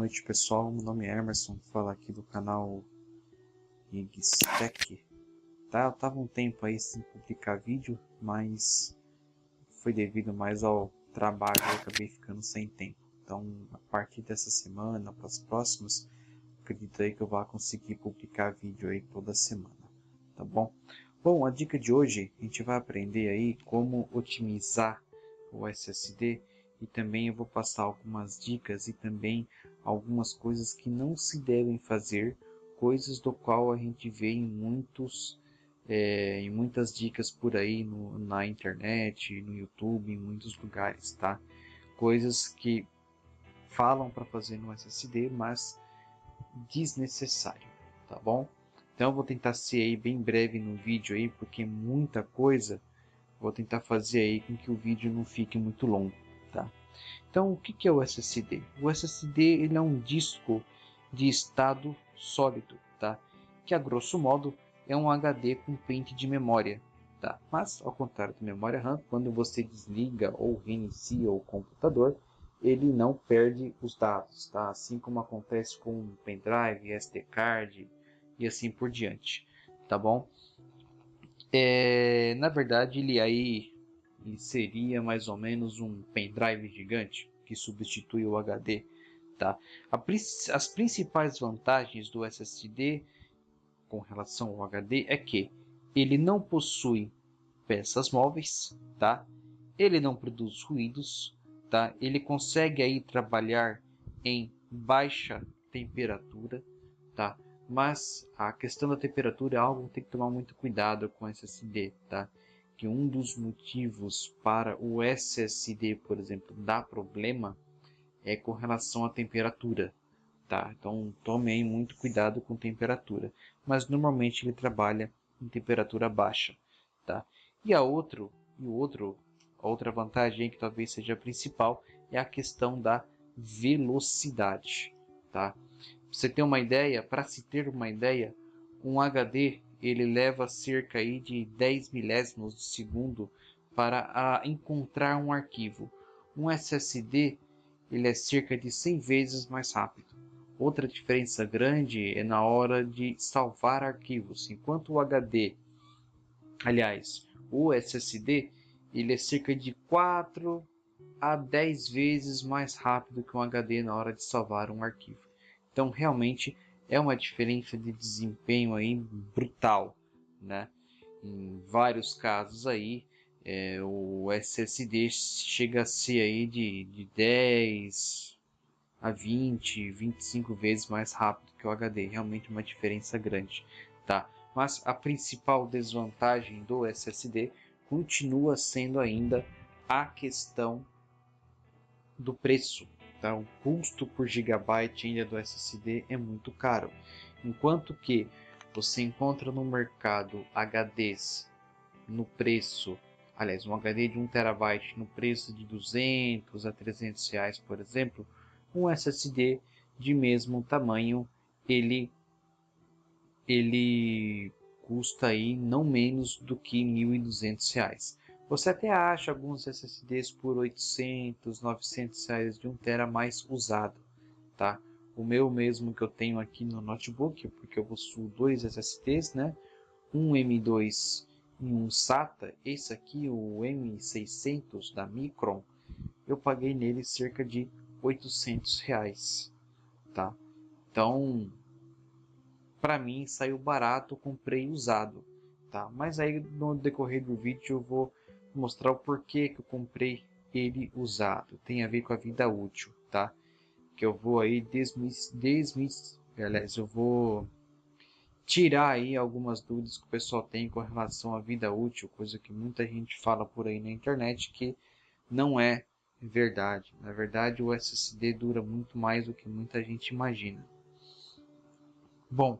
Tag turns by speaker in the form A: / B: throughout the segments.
A: noite, pessoal. Meu nome é Emerson, vou falar aqui do canal Rigstech. Tá, eu tava um tempo aí sem publicar vídeo, mas foi devido mais ao trabalho e acabei ficando sem tempo. Então, a partir dessa semana, para as próximas, acredito aí que eu vá conseguir publicar vídeo aí toda semana, tá bom? Bom, a dica de hoje, a gente vai aprender aí como otimizar o SSD e também eu vou passar algumas dicas e também algumas coisas que não se devem fazer, coisas do qual a gente vê em muitas dicas por aí na internet, no YouTube, em muitos lugares, tá? Coisas que falam para fazer no SSD, mas desnecessário, tá bom? Então eu vou tentar ser aí bem breve no vídeo aí, porque muita coisa. Vou tentar fazer aí com que o vídeo não fique muito longo, tá? Então, o que é o SSD? O SSD ele é um disco de estado sólido, tá? Que a grosso modo é um HD com pente de memória, tá? Mas, ao contrário da memória RAM, quando você desliga ou reinicia o computador, ele não perde os dados, tá? Assim como acontece com um pendrive, SD card e assim por diante, tá bom? Na verdade, ele seria mais ou menos um pendrive gigante que substitui o HD, tá? As principais vantagens do SSD com relação ao HD é que ele não possui peças móveis, tá? Ele não produz ruídos, tá? Ele consegue aí trabalhar em baixa temperatura, tá? Mas a questão da temperatura é algo que tem que tomar muito cuidado com o SSD, tá? Que um dos motivos para o SSD, por exemplo, dar problema é com relação à temperatura, tá? Então tome aí muito cuidado com temperatura, mas normalmente ele trabalha em temperatura baixa, tá? E a outra vantagem que talvez seja a principal é a questão da velocidade, tá? Você tem uma ideia, para se ter uma ideia, um HD ele leva cerca aí de 10 milésimos de segundo para encontrar um arquivo. Um SSD ele é cerca de 100 vezes mais rápido. Outra diferença grande é na hora de salvar arquivos. Enquanto o SSD ele é cerca de 4 a 10 vezes mais rápido que um HD na hora de salvar um arquivo. Então realmente é uma diferença de desempenho aí brutal, né? Em vários casos aí o SSD chega a ser aí de 10 a 20, 25 vezes mais rápido que o HD, realmente uma diferença grande, tá? Mas a principal desvantagem do SSD continua sendo ainda a questão do preço, tá? O custo por gigabyte ainda do SSD é muito caro, enquanto que você encontra no mercado HDs no preço, aliás, um HD de 1 terabyte no preço de 200 a 300 reais, por exemplo, um SSD de mesmo tamanho, ele custa aí não menos do que 1.200 reais. Você até acha alguns SSDs por 800, 900 reais de 1 tera mais usado, tá? O meu mesmo que eu tenho aqui no notebook, porque eu possuo dois SSDs, né? Um M2 e um SATA. Esse aqui, o M600 da Micron, eu paguei nele cerca de 800 reais, tá? Então, para mim saiu barato, comprei usado, tá? Mas aí no decorrer do vídeo eu vou mostrar o porquê que eu comprei ele usado. Tem a ver com a vida útil, tá? Que eu vou aí aliás, eu vou tirar aí algumas dúvidas que o pessoal tem com relação à vida útil, coisa que muita gente fala por aí na internet que não é verdade. Na verdade, o SSD dura muito mais do que muita gente imagina. Bom,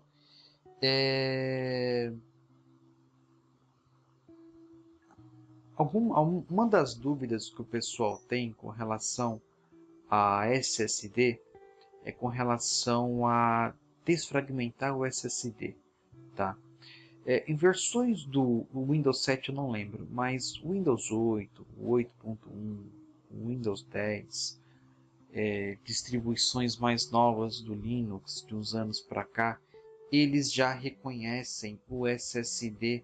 A: uma das dúvidas que o pessoal tem com relação a SSD é com relação a desfragmentar o SSD, tá? Em versões do Windows 7 eu não lembro, mas o Windows 8, o 8.1, o Windows 10, distribuições mais novas do Linux, de uns anos para cá, eles já reconhecem o SSD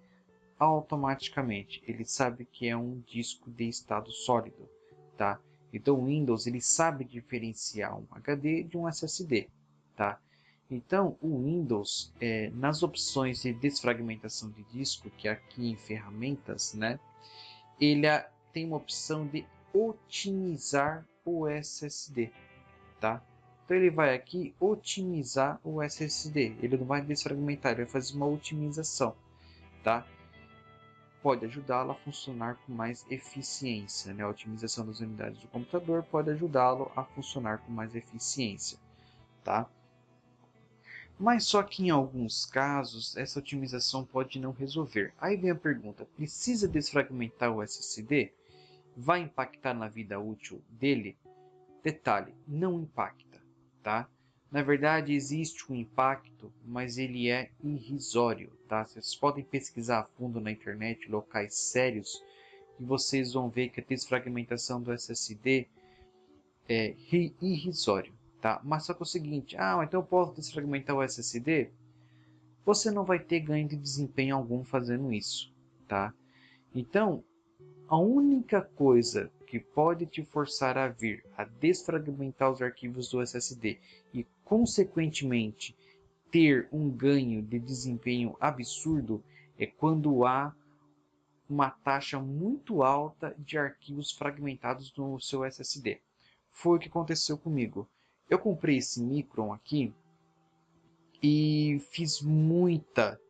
A: automaticamente. Ele sabe que é um disco de estado sólido, tá? Então o Windows ele sabe diferenciar um HD de um SSD, tá? Então o Windows, nas opções de desfragmentação de disco, que é aqui em ferramentas, né? Ele tem uma opção de otimizar o SSD, tá? Então ele vai aqui otimizar o SSD. Ele não vai desfragmentar, ele vai fazer uma otimização, tá? Pode ajudá-lo a funcionar com mais eficiência, né? A otimização das unidades do computador pode ajudá-lo a funcionar com mais eficiência, tá? Mas só que em alguns casos essa otimização pode não resolver. Aí vem a pergunta: precisa desfragmentar o SSD? Vai impactar na vida útil dele? Detalhe, não impacta, tá? Na verdade existe um impacto, mas ele é irrisório, tá? Vocês podem pesquisar a fundo na internet, locais sérios, e vocês vão ver que a desfragmentação do SSD é irrisório, tá? Mas só que é o seguinte, então eu posso desfragmentar o SSD? Você não vai ter ganho de desempenho algum fazendo isso, tá? Então, a única coisa que pode te forçar a vir a desfragmentar os arquivos do SSD e, consequentemente, ter um ganho de desempenho absurdo é quando há uma taxa muito alta de arquivos fragmentados no seu SSD. Foi o que aconteceu comigo. Eu comprei esse Micron aqui e fiz muita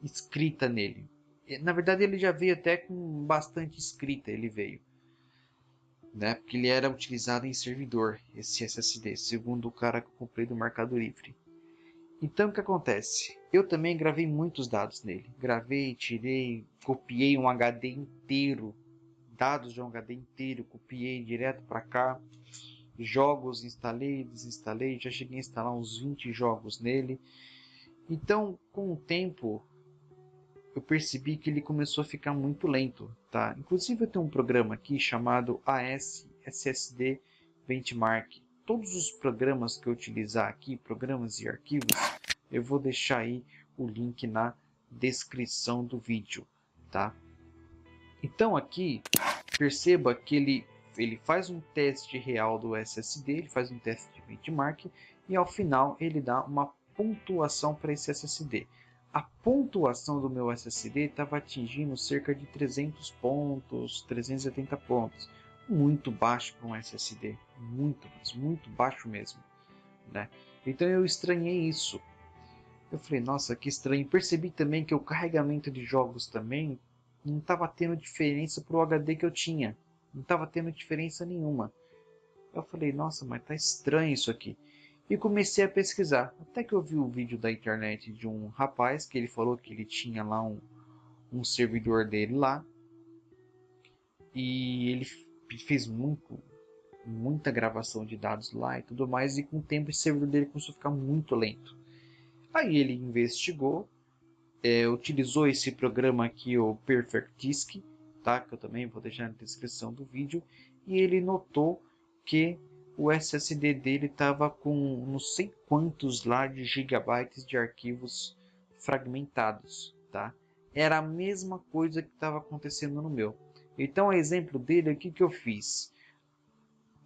A: escrita nele. Na verdade ele já veio até com bastante escrita, ele veio, né? Porque ele era utilizado em servidor, esse SSD, segundo o cara que eu comprei do Mercado Livre. Então o que acontece? Eu também gravei muitos dados nele. Gravei, tirei, copiei um HD inteiro, dados de um HD inteiro, copiei direto para cá. Jogos instalei, desinstalei, já cheguei a instalar uns 20 jogos nele. Então, com o tempo, eu percebi que ele começou a ficar muito lento, tá? Inclusive eu tenho um programa aqui chamado AS SSD Benchmark. Todos os programas que eu utilizar aqui, programas e arquivos, eu vou deixar aí o link na descrição do vídeo, tá? Então aqui, perceba que ele faz um teste real do SSD, ele faz um teste de benchmark e ao final ele dá uma pontuação para esse SSD. A pontuação do meu SSD estava atingindo cerca de 300 pontos, 380 pontos. Muito baixo para um SSD, muito, mas muito baixo mesmo, né? Então eu estranhei isso. Eu falei, nossa, que estranho. Percebi também que o carregamento de jogos também não estava tendo diferença para o HD que eu tinha. Não estava tendo diferença nenhuma. Eu falei, nossa, mas tá estranho isso aqui. E comecei a pesquisar. Até que eu vi um vídeo da internet de um rapaz que ele falou que ele tinha lá um servidor dele lá. E ele fez muita gravação de dados lá e tudo mais. E com o tempo esse servidor dele começou a ficar muito lento. Aí ele investigou, utilizou esse programa aqui, o Perfect Disk, tá? Que eu também vou deixar na descrição do vídeo. E ele notou que o SSD dele estava com não sei quantos lá de gigabytes de arquivos fragmentados, tá? Era a mesma coisa que estava acontecendo no meu. Então, a exemplo dele, o que eu fiz?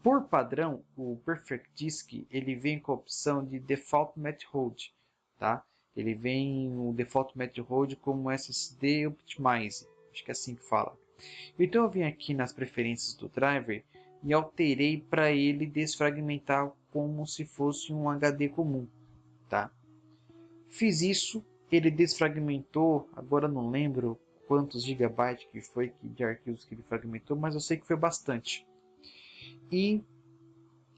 A: Por padrão, o Perfect Disk ele vem com a opção de Default Match Hold, tá? Ele vem o Default Match Hold como SSD Optimize, acho que é assim que fala. Então eu vim aqui nas preferências do driver e alterei para ele desfragmentar como se fosse um HD comum, tá? Fiz isso, ele desfragmentou, agora não lembro quantos gigabytes que foi de arquivos que ele fragmentou, mas eu sei que foi bastante. E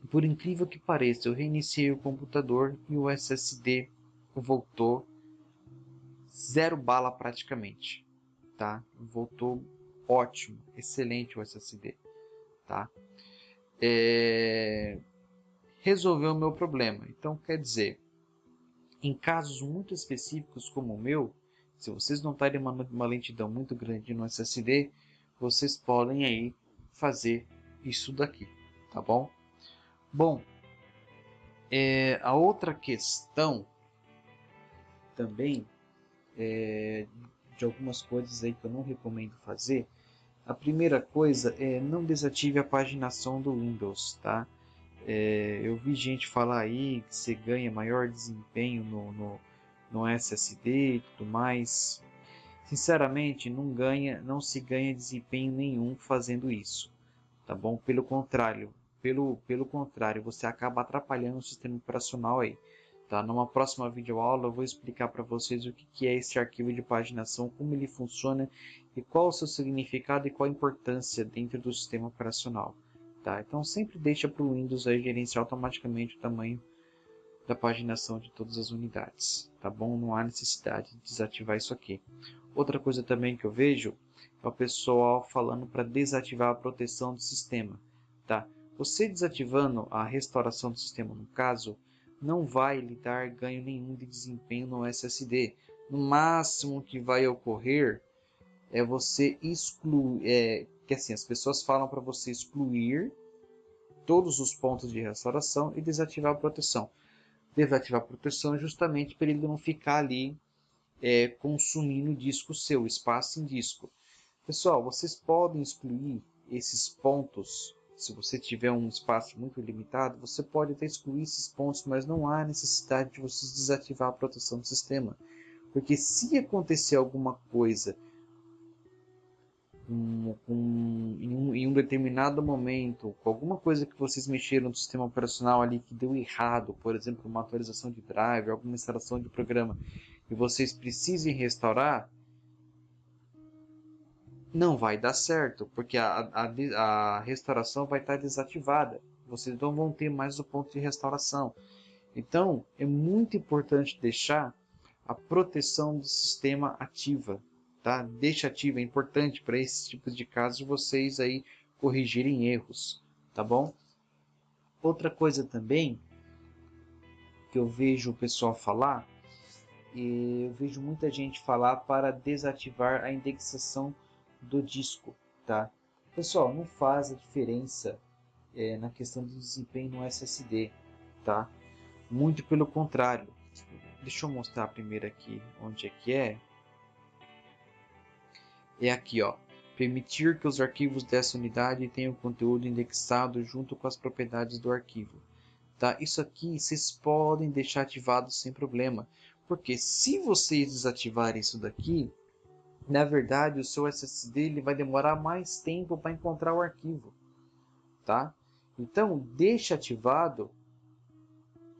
A: por incrível que pareça, eu reiniciei o computador e o SSD voltou zero bala praticamente, tá? Voltou ótimo, excelente o SSD, tá? Resolveu o meu problema. Então, quer dizer, em casos muito específicos como o meu, se vocês notarem uma lentidão muito grande no SSD, vocês podem aí fazer isso daqui, tá bom? Bom, a outra questão também de algumas coisas aí que eu não recomendo fazer. A primeira coisa é não desative a paginação do Windows, tá? Eu vi gente falar aí que você ganha maior desempenho no SSD e tudo mais. Sinceramente, não se ganha desempenho nenhum fazendo isso, tá bom? Pelo contrário, você acaba atrapalhando o sistema operacional aí. Tá? Numa próxima videoaula eu vou explicar para vocês o que é esse arquivo de paginação, como ele funciona e qual o seu significado e qual a importância dentro do sistema operacional. Tá? Então sempre deixa para o Windows aí gerenciar automaticamente o tamanho da paginação de todas as unidades. Tá bom? Não há necessidade de desativar isso aqui. Outra coisa também que eu vejo é o pessoal falando para desativar a proteção do sistema. Tá? Você desativando a restauração do sistema, no caso, não vai lhe dar ganho nenhum de desempenho no SSD. No máximo que vai ocorrer é você excluir, que assim, as pessoas falam para você excluir todos os pontos de restauração e desativar a proteção. Desativar a proteção justamente para ele não ficar ali consumindo disco seu, espaço em disco. Pessoal, vocês podem excluir esses pontos. Se você tiver um espaço muito limitado, você pode até excluir esses pontos, mas não há necessidade de vocês desativar a proteção do sistema. Porque se acontecer alguma coisa em um determinado momento, com alguma coisa que vocês mexeram no sistema operacional ali que deu errado, por exemplo, uma atualização de drive, alguma instalação de programa, e vocês precisem restaurar, não vai dar certo, porque a restauração vai estar desativada. Vocês não vão ter mais o ponto de restauração. Então, é muito importante deixar a proteção do sistema ativa. Tá? Deixa ativa, é importante para esses tipos de casos vocês aí corrigirem erros. Tá bom? Outra coisa também que eu vejo o pessoal falar, eu vejo muita gente falar para desativar a indexação do disco, tá? Pessoal, não faz a diferença na questão do desempenho no SSD, tá? Muito pelo contrário. Deixa eu mostrar primeiro aqui onde é que é. É aqui, ó. Permitir que os arquivos dessa unidade tenham conteúdo indexado junto com as propriedades do arquivo. Tá? Isso aqui vocês podem deixar ativado sem problema. Porque se vocês desativarem isso daqui, na verdade o seu SSD ele vai demorar mais tempo para encontrar o arquivo. Tá? Então, deixe ativado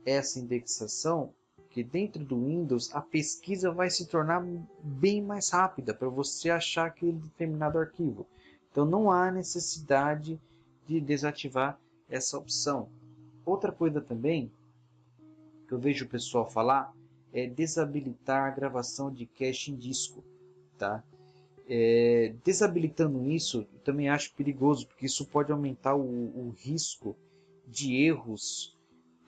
A: essa indexação, que dentro do Windows a pesquisa vai se tornar bem mais rápida para você achar aquele determinado arquivo. Então não há necessidade de desativar essa opção. Outra coisa também que eu vejo o pessoal falar é desabilitar a gravação de cache em disco. Tá? Desabilitando isso, eu também acho perigoso, porque isso pode aumentar o risco de erros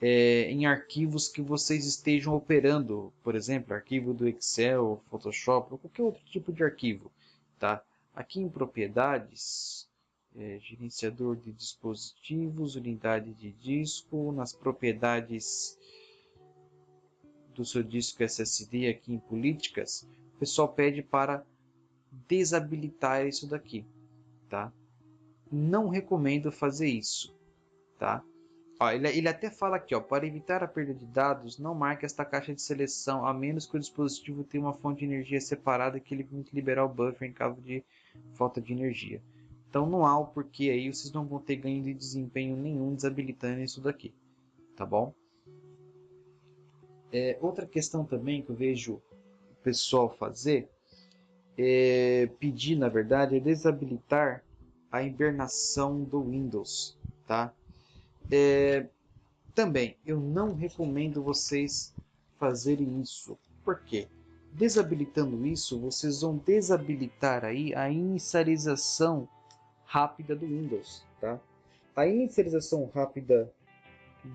A: em arquivos que vocês estejam operando, por exemplo, arquivo do Excel, Photoshop ou qualquer outro tipo de arquivo. Tá? Aqui em propriedades, gerenciador de dispositivos, unidade de disco, nas propriedades do seu disco SSD aqui em políticas, o pessoal pede para desabilitar isso daqui. Tá? Não recomendo fazer isso. Tá? Ó, ele até fala aqui, ó, para evitar a perda de dados, não marque esta caixa de seleção, a menos que o dispositivo tenha uma fonte de energia separada que ele permite liberar o buffer em caso de falta de energia. Então não há o porquê aí, vocês não vão ter ganho de desempenho nenhum desabilitando isso daqui, tá bom? Outra questão também que eu vejo o pessoal fazer, pedir na verdade, é desabilitar a hibernação do Windows, tá? Também, eu não recomendo vocês fazerem isso. Por quê? Desabilitando isso, vocês vão desabilitar aí a inicialização rápida do Windows, tá? A inicialização rápida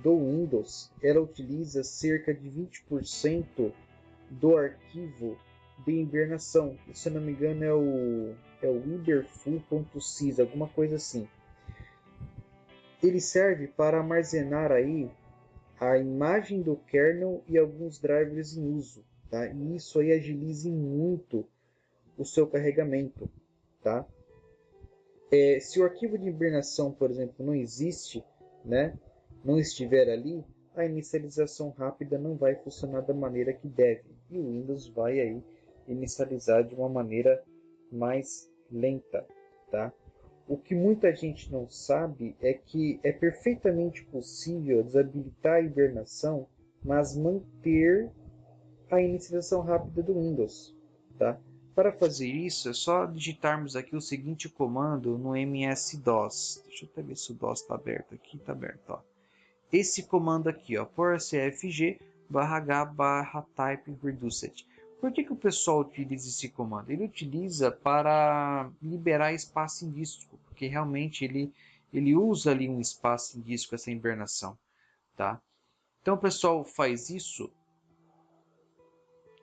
A: do Windows, ela utiliza cerca de 20% do arquivo de hibernação. Se eu não me engano é o iberful.sys, alguma coisa assim.
B: ele serve para armazenar aí a imagem do kernel e alguns drivers em uso, tá? E isso aí agiliza muito o seu carregamento, tá? Se o arquivo de hibernação, por exemplo, não existe, né, não estiver ali, a inicialização rápida não vai funcionar da maneira que deve. E o Windows vai aí inicializar de uma maneira mais lenta, tá? O que muita gente não sabe é que é perfeitamente possível desabilitar a hibernação, mas manter a inicialização rápida do Windows, tá?
A: Para fazer isso, é só digitarmos aqui o seguinte comando no MS-DOS. Deixa eu até ver se o DOS está aberto aqui. Está aberto, ó. Esse comando aqui, ó, por cfg /h /type reduced. Por que o pessoal utiliza esse comando? Ele utiliza para liberar espaço em disco, porque realmente ele usa ali um espaço em disco, essa hibernação, tá? Então o pessoal faz isso,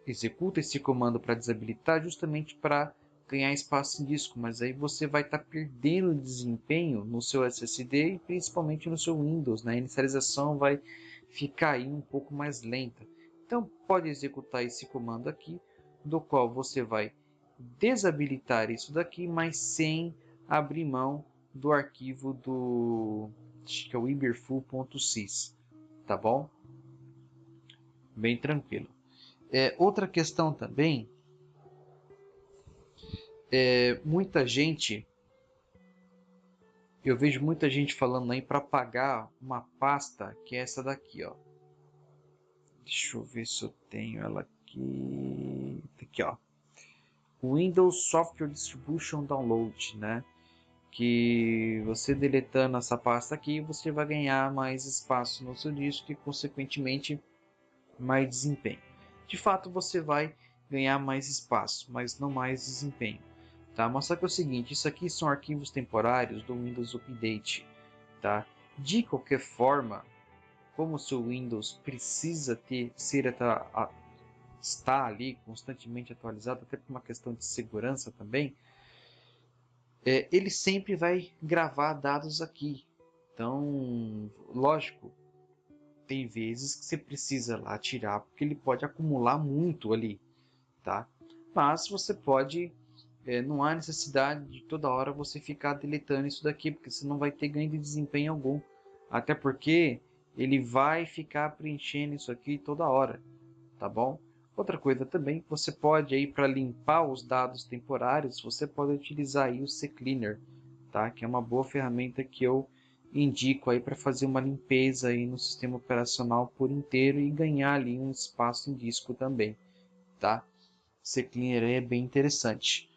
A: executa esse comando para desabilitar justamente para ganhar espaço em disco, mas aí você vai estar perdendo desempenho no seu SSD e principalmente no seu Windows, né? A inicialização vai ficar aí um pouco mais lenta. Então pode executar esse comando aqui, do qual você vai desabilitar isso daqui, mas sem abrir mão do arquivo do, acho que é o iberful.sys, tá bom? Bem tranquilo. Outra questão também, muita gente, eu vejo muita gente falando aí para apagar uma pasta que é essa daqui, ó. Deixa eu ver se eu tenho ela aqui. Aqui, ó. Windows Software Distribution Download, né? Que você deletando essa pasta aqui, você vai ganhar mais espaço no seu disco e, consequentemente, mais desempenho. De fato, você vai ganhar mais espaço, mas não mais desempenho. Tá? Mas só que é o seguinte, isso aqui são arquivos temporários do Windows Update. Tá? De qualquer forma, como o seu Windows precisa estar ali constantemente atualizado, até por uma questão de segurança também, ele sempre vai gravar dados aqui. Então, lógico, tem vezes que você precisa lá tirar, porque ele pode acumular muito ali, tá? Mas você pode, não há necessidade de toda hora você ficar deletando isso daqui, porque você não vai ter ganho de desempenho algum. Até porque ele vai ficar preenchendo isso aqui toda hora, tá bom? Outra coisa também, você pode aí para limpar os dados temporários, você pode utilizar aí o CCleaner, tá? Que é uma boa ferramenta que eu indico aí para fazer uma limpeza aí no sistema operacional por inteiro e ganhar ali um espaço em disco também, tá? CCleaner é bem interessante.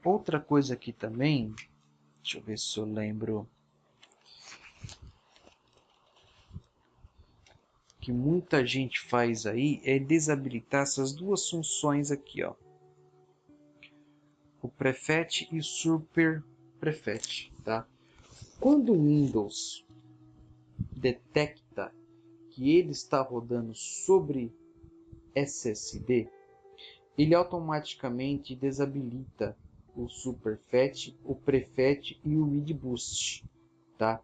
A: Outra coisa aqui também, deixa eu ver se eu lembro, que muita gente faz aí é desabilitar essas duas funções aqui, ó. O prefet e o super prefet, tá? Quando o Windows detecta que ele está rodando sobre SSD, ele automaticamente desabilita o superfet, o prefet e o read boost, tá?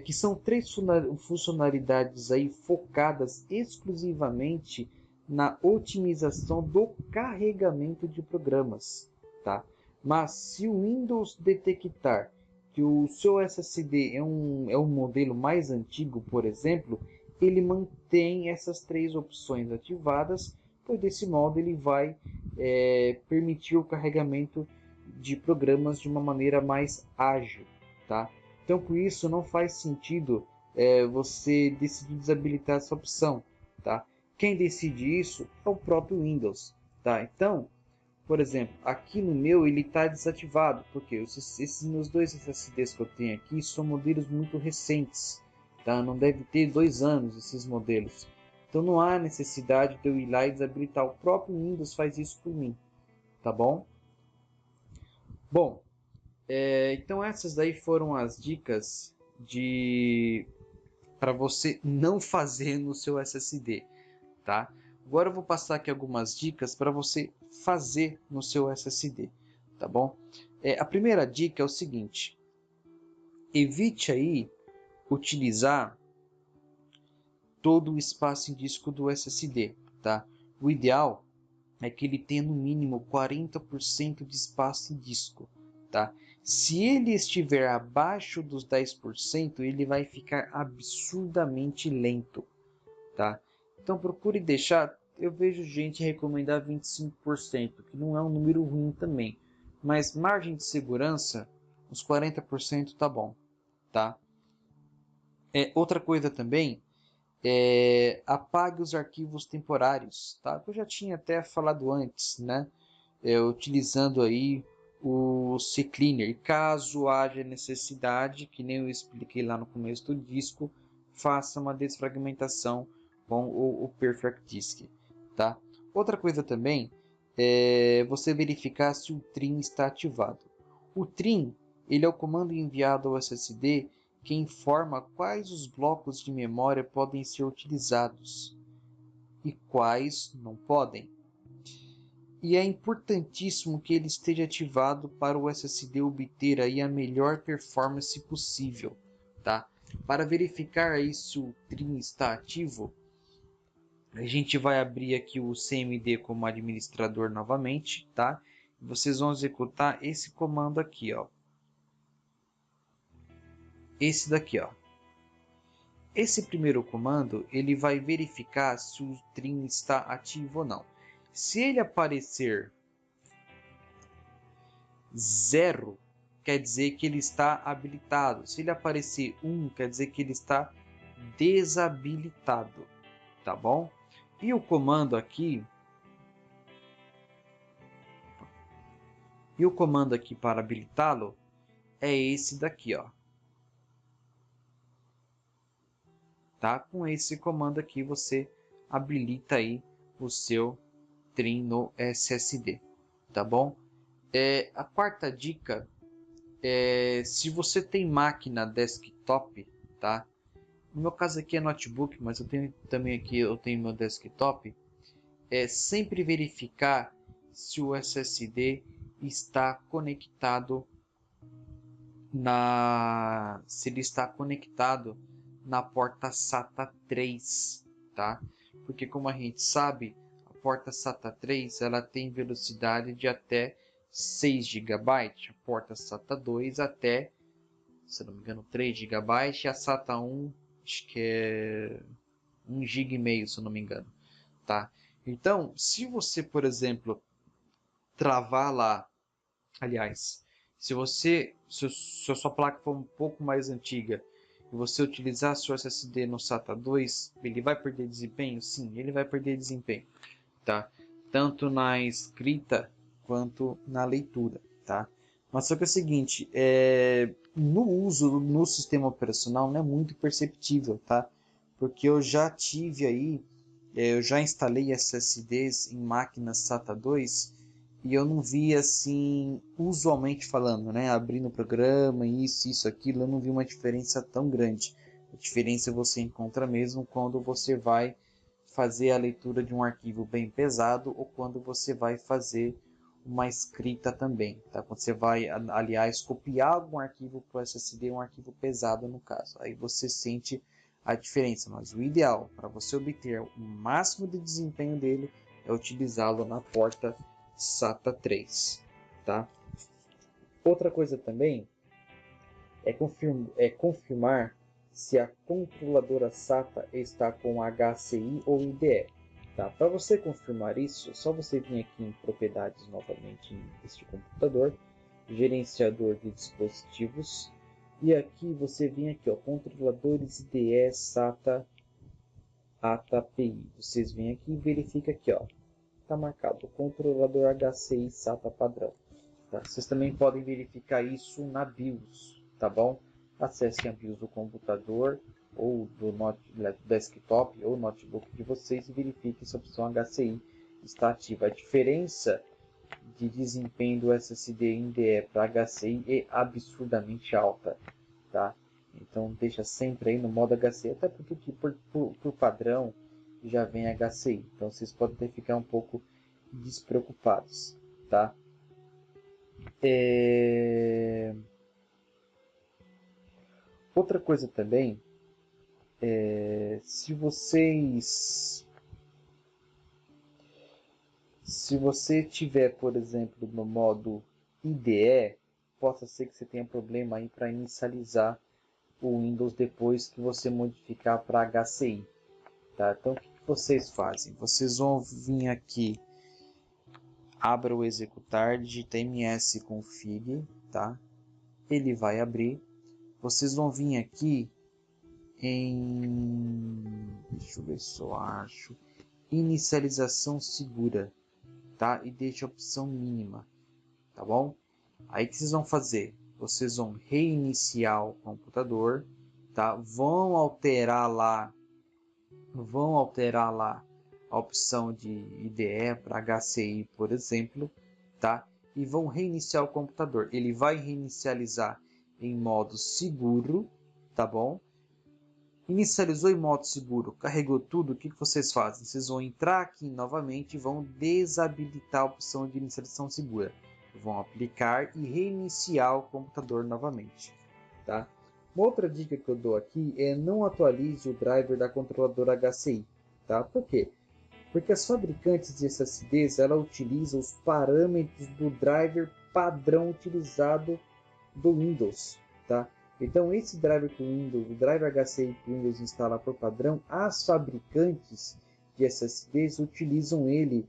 A: Que são três funcionalidades aí focadas exclusivamente na otimização do carregamento de programas, tá? Mas se o Windows detectar que o seu SSD é um modelo mais antigo, por exemplo, ele mantém essas três opções ativadas, pois desse modo ele vai permitir o carregamento de programas de uma maneira mais ágil, tá? Então, por isso, não faz sentido você decidir desabilitar essa opção, tá? Quem decide isso é o próprio Windows, tá? Então, por exemplo, aqui no meu ele está desativado, porque esses meus dois SSDs que eu tenho aqui são modelos muito recentes, tá? Não deve ter 2 anos esses modelos. Então, não há necessidade de eu ir lá e desabilitar. O próprio Windows faz isso por mim, tá bom? Bom, então essas daí foram as dicas para você não fazer no seu SSD, tá? Agora eu vou passar aqui algumas dicas para você fazer no seu SSD, tá bom? A primeira dica é o seguinte: evite aí utilizar todo o espaço em disco do SSD, tá? O ideal é que ele tenha no mínimo 40% de espaço em disco, tá? Se ele estiver abaixo dos 10%, ele vai ficar absurdamente lento, tá? Então procure deixar, eu vejo gente recomendar 25%, que não é um número ruim também, mas margem de segurança, os 40% tá bom, tá? Outra coisa também, apague os arquivos temporários, tá? Eu já tinha até falado antes, né? Utilizando aí o CCleaner. E caso haja necessidade, que nem eu expliquei lá no começo do disco, faça uma desfragmentação com o Perfect Disk, tá? Outra coisa também é você verificar se o trim está ativado. O trim, ele é o comando enviado ao SSD que informa quais os blocos de memória podem ser utilizados e quais não podem. E é importantíssimo que ele esteja ativado para o SSD obter aí a melhor performance possível, tá? Para verificar aí se o trim está ativo, a gente vai abrir aqui o CMD como administrador novamente, tá? Vocês vão executar esse comando aqui, ó. Esse daqui, ó. Esse primeiro comando, ele vai verificar se o trim está ativo ou não. Se ele aparecer 0, quer dizer que ele está habilitado. Se ele aparecer 1, quer dizer que ele está desabilitado, tá bom? E o comando aqui, para habilitá-lo é esse daqui, ó. Tá? Com esse comando aqui você habilita aí o seu trim no SSD, tá bom? A quarta dica é se você tem máquina desktop, tá? No meu caso aqui é notebook, mas eu tenho também aqui, eu tenho meu desktop. Sempre verificar se o SSD está conectado se ele está conectado na porta SATA 3, tá? Porque como a gente sabe, a porta SATA 3 ela tem velocidade de até 6 GB, a porta SATA 2 até, se não me engano, 3 GB e a SATA 1 acho que é 1,5 GB, se eu não me engano, tá? Então, se você, por exemplo, travar lá, aliás, se a sua placa for um pouco mais antiga e você utilizar seu SSD no SATA 2, ele vai perder desempenho? Sim, ele vai perder desempenho, tá? Tanto na escrita quanto na leitura, tá? Mas só que é o seguinte, no uso no sistema operacional não é muito perceptível, tá? Porque eu já tive aí, eu já instalei SSDs em máquinas SATA 2 e eu não vi assim, usualmente falando, né? Abrindo o programa, isso, aquilo, eu não vi uma diferença tão grande. A diferença você encontra mesmo quando você vai fazer a leitura de um arquivo bem pesado ou quando você vai fazer uma escrita também, tá? Quando você vai, aliás, copiar algum arquivo para o SSD, um arquivo pesado no caso, aí você sente a diferença, mas o ideal para você obter o máximo de desempenho dele é utilizá-lo na porta SATA 3, tá? Outra coisa também é confirmar se a controladora SATA está com HCI ou IDE. Tá? Para você confirmar isso, é só você vir aqui em propriedades novamente deste computador, gerenciador de dispositivos, e aqui você vem aqui, ó, controladores IDE SATA ATA-PI. Vocês vêm aqui e verifica aqui, ó, está marcado controlador HCI SATA padrão. Tá? Vocês também podem verificar isso na BIOS, tá bom? Acessem a BIOS do computador ou do desktop ou notebook de vocês e verifiquem se a opção HCI está ativa. A diferença de desempenho do SSD em IDE para HCI é absurdamente alta, tá? Então deixa sempre aí no modo HCI, até porque por padrão já vem HCI. Então vocês podem até ficar um pouco despreocupados, tá? Outra coisa também, se você tiver, por exemplo, no modo IDE, possa ser que você tenha problema aí para inicializar o Windows depois que você modificar para HCI. Tá? Então o que vocês fazem? Vocês vão vir aqui, abra o executar, digita msconfig, tá? Ele vai abrir. Vocês vão vir aqui deixa eu ver se eu acho, inicialização segura, tá? E deixa a opção mínima, tá bom? Aí o que vocês vão fazer? Vocês vão reiniciar o computador, tá? Vão alterar lá a opção de IDE para HCI, por exemplo, tá? E vão reiniciar o computador. Ele vai reinicializar em modo seguro, tá bom? Inicializou em modo seguro, carregou tudo, o que vocês fazem? Vocês vão entrar aqui novamente e vão desabilitar a opção de inicialização segura. Vão aplicar e reiniciar o computador novamente, tá? Uma outra dica que eu dou aqui é não atualize o driver da controladora HCI, tá? Por quê? Porque as fabricantes de SSDs, ela utiliza os parâmetros do driver padrão utilizado do Windows, tá? Então esse driver que o driver HCI que o Windows instala por padrão, as fabricantes de SSDs utilizam ele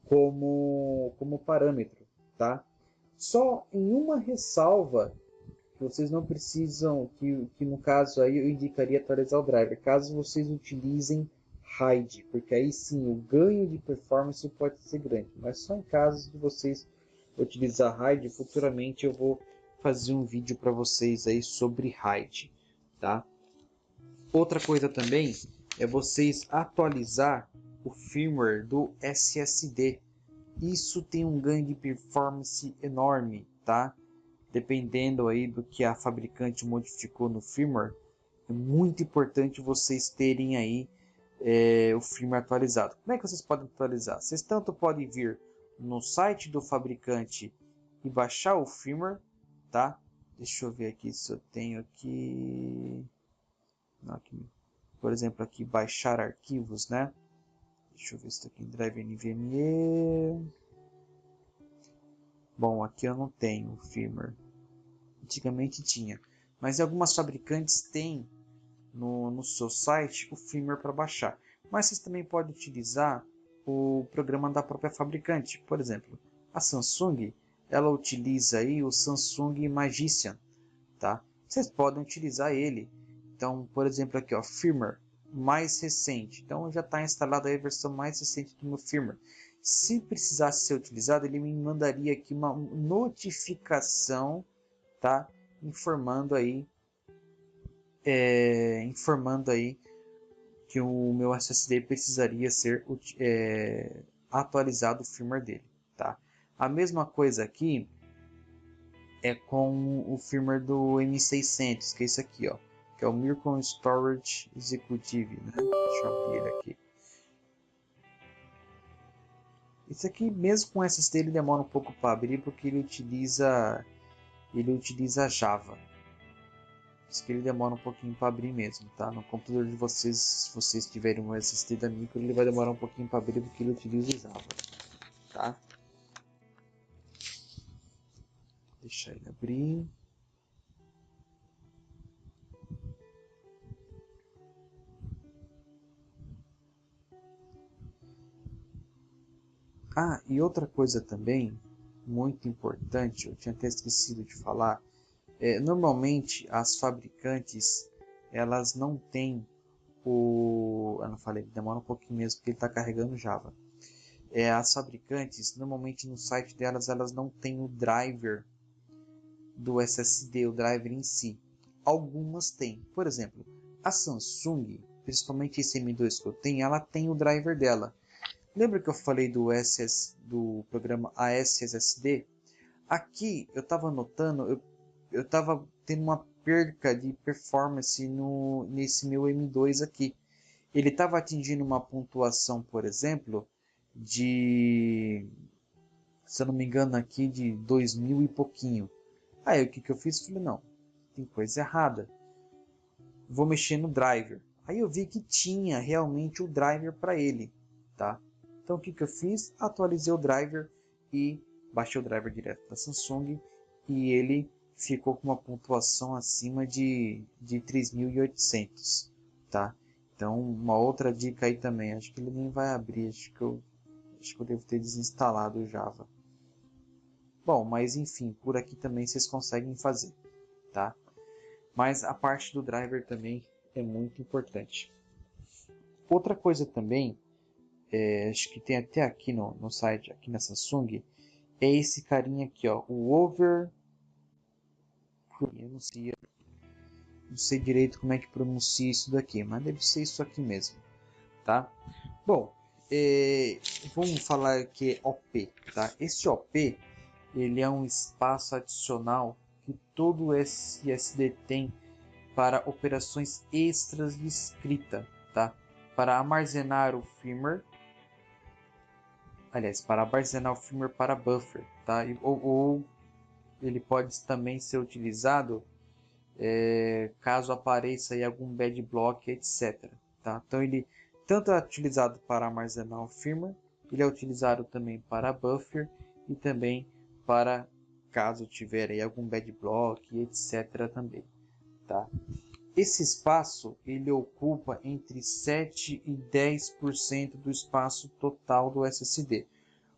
A: como parâmetro, tá? Só em uma ressalva que vocês não precisam, que no caso aí eu indicaria atualizar o driver, caso vocês utilizem RAID, porque aí sim o ganho de performance pode ser grande, mas só em caso de vocês utilizar RAID, futuramente eu vou fazer um vídeo para vocês aí sobre RAID, tá? Outra coisa também é vocês atualizar o firmware do SSD. Isso tem um ganho de performance enorme, tá? Dependendo aí do que a fabricante modificou no firmware, é muito importante vocês terem aí o firmware atualizado. Como é que vocês podem atualizar? Vocês tanto podem vir no site do fabricante e baixar o firmware, tá? Deixa eu ver aqui se eu tenho aqui, por exemplo, aqui baixar arquivos, né? Deixa eu ver se está aqui em Drive NVMe. Bom, aqui eu não tenho o firmware. Antigamente tinha, mas algumas fabricantes têm no seu site o firmware para baixar. Mas vocês também podem utilizar o programa da própria fabricante. Por exemplo, a Samsung, ela utiliza aí o Samsung Magician, tá? Vocês podem utilizar ele. Então, por exemplo, aqui, ó, firmware mais recente. Então, já está instalada aí a versão mais recente do meu firmware. Se precisasse ser utilizado, ele me mandaria aqui uma notificação, tá? Informando aí que o meu SSD precisaria ser atualizado o firmware dele, tá? A mesma coisa aqui é com o firmware do M600, que é isso aqui, ó, que é o Mircon Storage Executive, né? Deixa eu abrir ele aqui. Esse aqui, mesmo com SSD, ele demora um pouco para abrir porque ele utiliza Java. Isso que ele demora um pouquinho para abrir mesmo, tá? No computador de vocês, se vocês tiverem um SSD da Micro, ele vai demorar um pouquinho para abrir porque ele utiliza o Java, tá? Deixa ele abrir. Ah, e outra coisa também, muito importante, eu tinha até esquecido de falar, normalmente as fabricantes, elas não têm eu não falei, demora um pouquinho mesmo porque ele está carregando Java. As fabricantes, normalmente no site delas, elas não têm o driver do SSD, o driver em si. Algumas têm. Por exemplo, a Samsung, principalmente esse M2 que eu tenho, ela tem o driver dela. Lembra que eu falei do programa ASSD? Aqui eu estava notando, eu estava tendo uma perca de performance nesse meu M2 aqui. Ele estava atingindo uma pontuação, por exemplo, de se eu não me engano aqui de 2000 e pouquinho. Aí o que eu fiz? Falei, não, tem coisa errada. Vou mexer no driver. Aí eu vi que tinha realmente o driver para ele, tá? Então o que eu fiz? Atualizei o driver e baixei o driver direto da Samsung e ele ficou com uma pontuação acima de 3.800, tá? Então uma outra dica aí também, acho que ele nem vai abrir, acho que eu devo ter desinstalado o Java. Bom, mas enfim, por aqui também vocês conseguem fazer, tá? Mas a parte do driver também é muito importante. Outra coisa também, acho que tem até aqui no site, aqui na Samsung, é esse carinha aqui, ó, o Over... Eu não sei direito como é que pronuncia isso daqui, mas deve ser isso aqui mesmo, tá? Bom, vamos falar que é OP, tá? Esse OP, ele é um espaço adicional que todo SSD tem para operações extras de escrita, tá? Para armazenar o firmware, para buffer, tá? Ou ele pode também ser utilizado caso apareça aí algum bad block, etc. Tá? Então ele tanto é utilizado para armazenar o firmware, ele é utilizado também para buffer e também para caso tiver aí algum bad block, etc. também, tá? Esse espaço ele ocupa entre 7 e 10% do espaço total do SSD.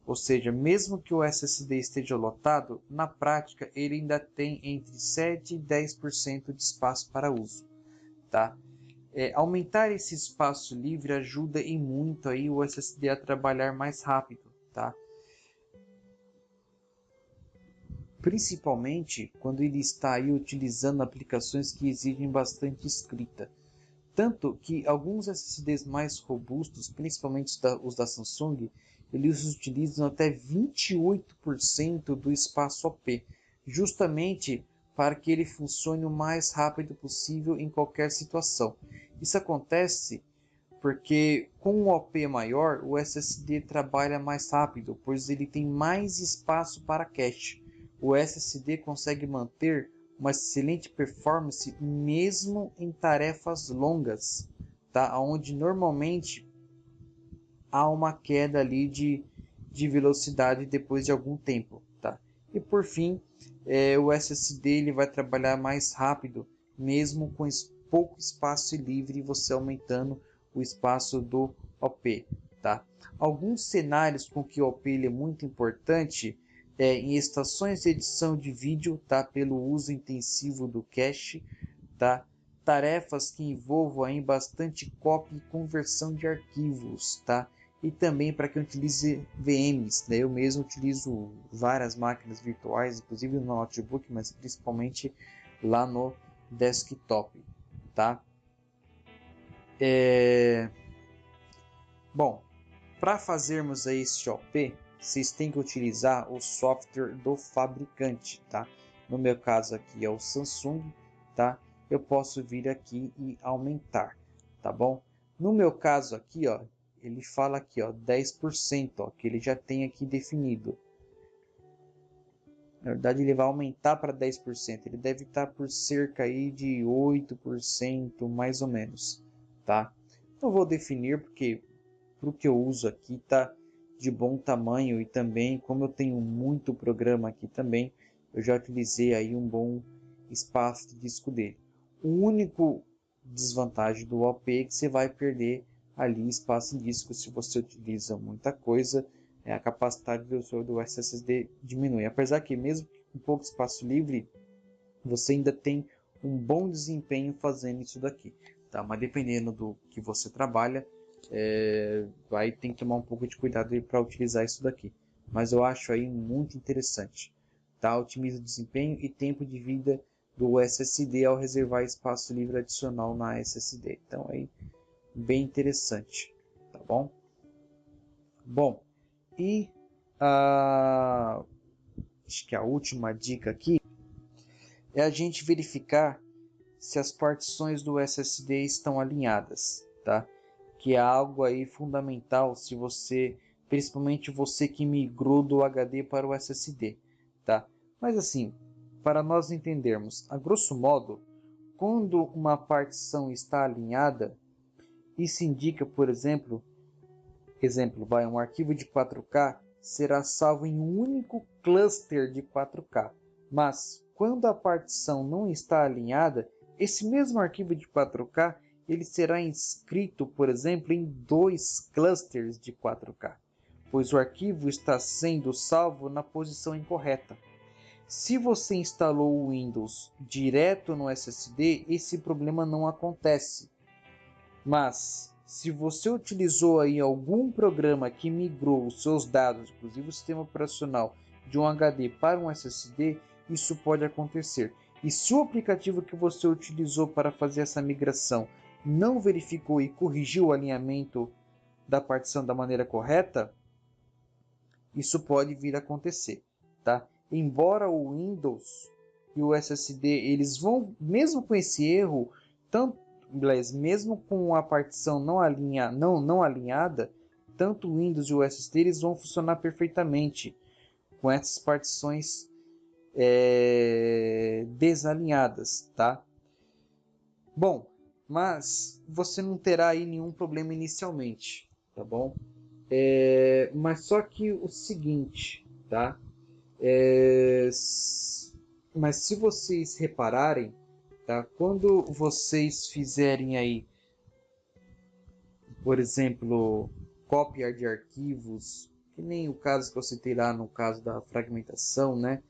A: Ou seja, mesmo que o SSD esteja lotado, na prática ele ainda tem entre 7 e 10% de espaço para uso, tá? Aumentar esse espaço livre ajuda e muito aí o SSD a trabalhar mais rápido, tá? Principalmente quando ele está aí utilizando aplicações que exigem bastante escrita. Tanto que alguns SSDs mais robustos, principalmente os da Samsung, eles utilizam até 28% do espaço OP, justamente para que ele funcione o mais rápido possível em qualquer situação. Isso acontece porque com um OP maior, o SSD trabalha mais rápido, pois ele tem mais espaço para cache. O SSD consegue manter uma excelente performance mesmo em tarefas longas, tá? Onde normalmente há uma queda ali de velocidade depois de algum tempo, tá? E por fim, o SSD ele vai trabalhar mais rápido, mesmo com pouco espaço livre, você aumentando o espaço do OP, tá? Alguns cenários com que o OP ele é muito importante em estações de edição de vídeo, tá? Pelo uso intensivo do cache, tá? Tarefas que envolvam aí bastante cópia e conversão de arquivos, tá? E também para quem utilize VMs, né? Eu mesmo utilizo várias máquinas virtuais, inclusive no notebook, mas principalmente lá no desktop, tá? Bom, para fazermos aí esse OP, vocês têm que utilizar o software do fabricante, tá? No meu caso aqui é o Samsung, tá? Eu posso vir aqui e aumentar, tá bom? No meu caso aqui, ó, ele fala aqui, ó, 10%, ó, que ele já tem aqui definido. Na verdade, ele vai aumentar para 10%. Ele deve estar por cerca aí de 8%, mais ou menos, tá? Eu vou definir porque para o que eu uso aqui tá de bom tamanho e também como eu tenho muito programa aqui também, eu já utilizei aí um bom espaço de disco dele. O único desvantagem do OP é que você vai perder ali espaço de disco se você utiliza muita coisa, a capacidade do SSD diminui. Apesar que mesmo com pouco espaço livre, você ainda tem um bom desempenho fazendo isso daqui, tá? Mas dependendo do que você trabalha, vai ter que tomar um pouco de cuidado para utilizar isso daqui. Mas eu acho aí muito interessante, tá? Otimiza o desempenho e tempo de vida do SSD ao reservar espaço livre adicional na SSD. Então aí bem interessante, tá bom? Bom, e acho que a última dica aqui é a gente verificar se as partições do SSD estão alinhadas, tá? Que é algo aí fundamental se você principalmente você que migrou do HD para o SSD, tá? Mas assim, para nós entendermos, a grosso modo, quando uma partição está alinhada, isso indica, por exemplo, um arquivo de 4K será salvo em um único cluster de 4K. Mas quando a partição não está alinhada, esse mesmo arquivo de 4K ele será inscrito, por exemplo, em 2 clusters de 4K, pois o arquivo está sendo salvo na posição incorreta. Se você instalou o Windows direto no SSD, esse problema não acontece. Mas se você utilizou aí algum programa que migrou os seus dados, inclusive o sistema operacional, de um HD para um SSD, isso pode acontecer. E se o aplicativo que você utilizou para fazer essa migração não verificou e corrigiu o alinhamento da partição da maneira correta, isso pode vir a acontecer, tá? Embora o Windows e o SSD, eles vão, mesmo com esse erro, mesmo com a partição não alinhada, tanto o Windows e o SSD eles vão funcionar perfeitamente com essas partições desalinhadas, tá? Bom, mas você não terá aí nenhum problema inicialmente, tá bom? Mas só que o seguinte, tá? Mas se vocês repararem, tá? Quando vocês fizerem aí, por exemplo, cópia de arquivos, que nem o caso que eu citei lá no caso da fragmentação, né?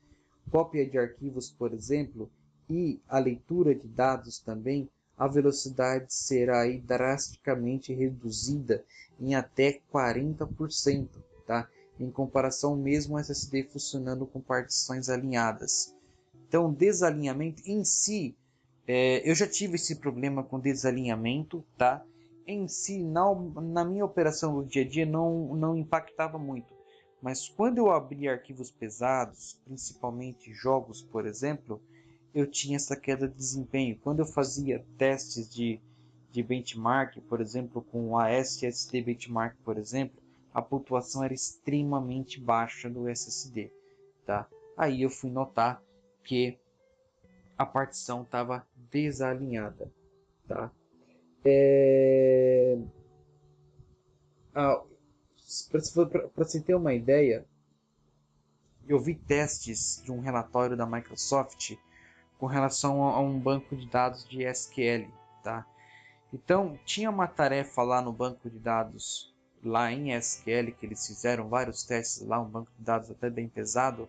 A: Cópia de arquivos, por exemplo, e a leitura de dados também, a velocidade será aí drasticamente reduzida em até 40%, tá? Em comparação mesmo ao SSD funcionando com partições alinhadas. Então, desalinhamento em si, eu já tive esse problema com desalinhamento, tá? Em si, na minha operação do dia a dia, não impactava muito. Mas quando eu abri arquivos pesados, principalmente jogos, por exemplo, eu tinha essa queda de desempenho. Quando eu fazia testes de benchmark, por exemplo, com o ASSD Benchmark, por exemplo, a pontuação era extremamente baixa do SSD, tá? Aí eu fui notar que a partição estava desalinhada, tá? Para você ter uma ideia, eu vi testes de um relatório da Microsoft com relação a um banco de dados de SQL, tá? Então, tinha uma tarefa lá no banco de dados, lá em SQL, que eles fizeram vários testes lá, um banco de dados até bem pesado,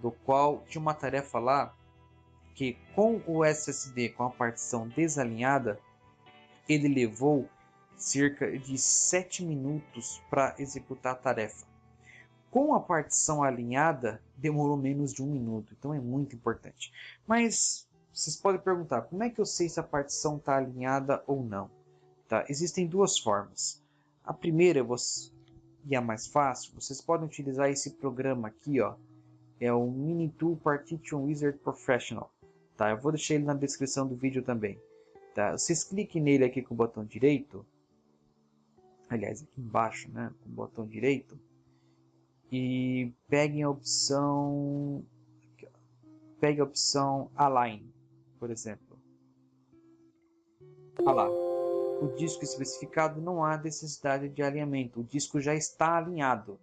A: do qual tinha uma tarefa lá que com o SSD, com a partição desalinhada, ele levou cerca de 7 minutos para executar a tarefa. Com a partição alinhada, demorou menos de 1 minuto, então é muito importante. Mas vocês podem perguntar, como é que eu sei se a partição está alinhada ou não? Tá? Existem duas formas. A primeira, e a mais fácil, vocês podem utilizar esse programa aqui, ó, é o Minitool Partition Wizard Professional. Tá? Eu vou deixar ele na descrição do vídeo também. Tá? Vocês cliquem nele aqui com o botão direito, aliás, aqui embaixo, né, com o botão direito, e peguem a opção, Align, por exemplo. Olha lá, o disco especificado não há necessidade de alinhamento, o disco já está alinhado,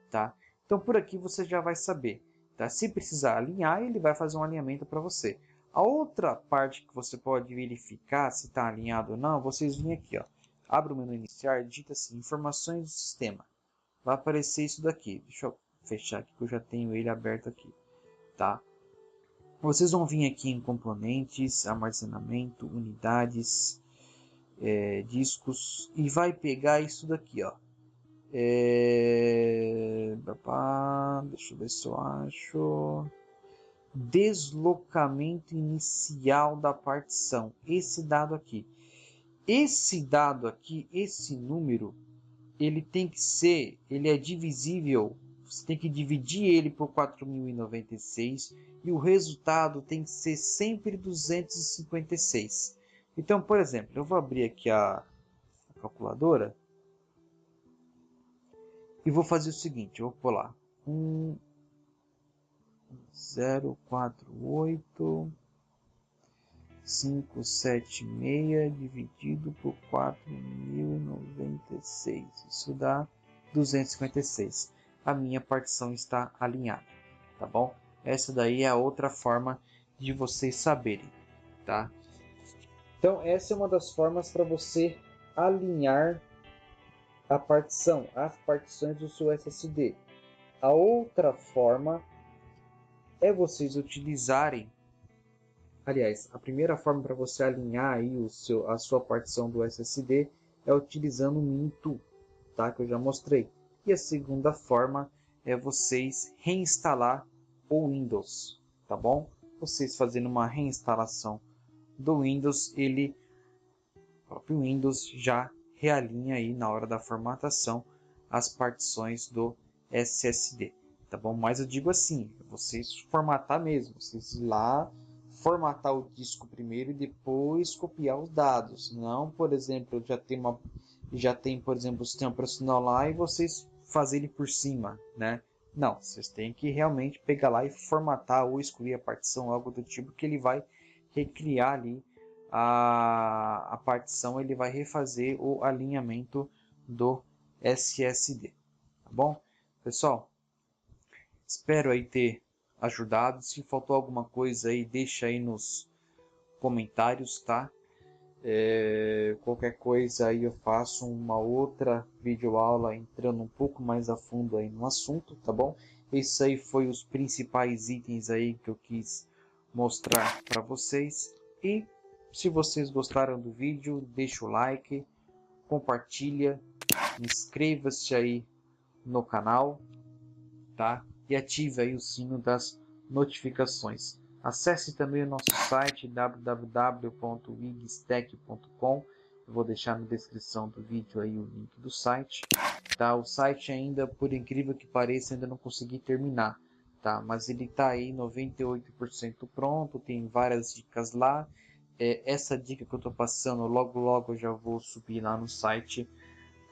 A: tá? Então por aqui você já vai saber, tá? Se precisar alinhar, ele vai fazer um alinhamento para você. A outra parte que você pode verificar se está alinhado ou não, vocês vêm aqui, ó, abre o menu iniciar, digita assim, informações do sistema. Vai aparecer isso daqui. Deixa eu fechar aqui que eu já tenho ele aberto aqui, tá? Vocês vão vir aqui em componentes, armazenamento, unidades, discos, e vai pegar isso daqui, ó. Deixa eu ver se eu acho. Deslocamento inicial da partição. Esse dado aqui, esse número, ele é divisível. Você tem que dividir ele por 4096 e o resultado tem que ser sempre 256. Então, por exemplo, eu vou abrir aqui a calculadora E vou fazer o seguinte, eu vou pular 1048 576 dividido por 4096. Isso dá 256. A minha partição está alinhada, tá bom? Essa daí é a outra forma de vocês saberem, tá?
B: Então, essa é uma das formas para você alinhar a partição, as partições do seu SSD. A outra forma é vocês utilizarem, aliás, a primeira forma para você alinhar aí a sua partição do SSD é utilizando o Mini2, tá? Que eu já mostrei. E a segunda forma é vocês reinstalar o Windows, tá bom? Vocês fazendo uma reinstalação do Windows, o próprio Windows já realinha aí na hora da formatação as partições do SSD, tá bom? Mas eu digo assim, vocês formatar mesmo, vocês ir lá formatar o disco primeiro e depois copiar os dados. Não, por exemplo, já tem, por exemplo, o sistema operacional lá e vocês fazerem por cima, né? Não, vocês têm que realmente pegar lá e formatar ou excluir a partição, algo do tipo, que ele vai recriar ali a partição, ele vai refazer o alinhamento do SSD, tá bom? Pessoal, espero aí ter ajudado. Se faltou alguma coisa aí, deixa aí nos comentários, tá? Qualquer coisa aí eu faço uma outra videoaula entrando um pouco mais a fundo aí no assunto, tá bom? Esses aí foi os principais itens aí que eu quis mostrar para vocês. E se vocês gostaram do vídeo, deixa o like, compartilha, inscreva-se aí no canal, tá? E ative aí o sino das notificações. Acesse também o nosso site www.wigstech.com. Eu vou deixar na descrição do vídeo aí o link do site, tá? O site ainda, por incrível que pareça, ainda não consegui terminar, tá? Mas ele tá aí 98% pronto, tem várias dicas lá. Essa dica que eu tô passando, logo eu já vou subir lá no site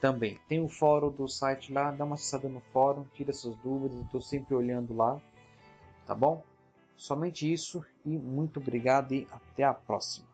B: também. Tem o fórum do site lá, dá uma acessada no fórum, tira suas dúvidas, eu estou sempre olhando lá, tá bom? Somente isso e muito obrigado e até a próxima.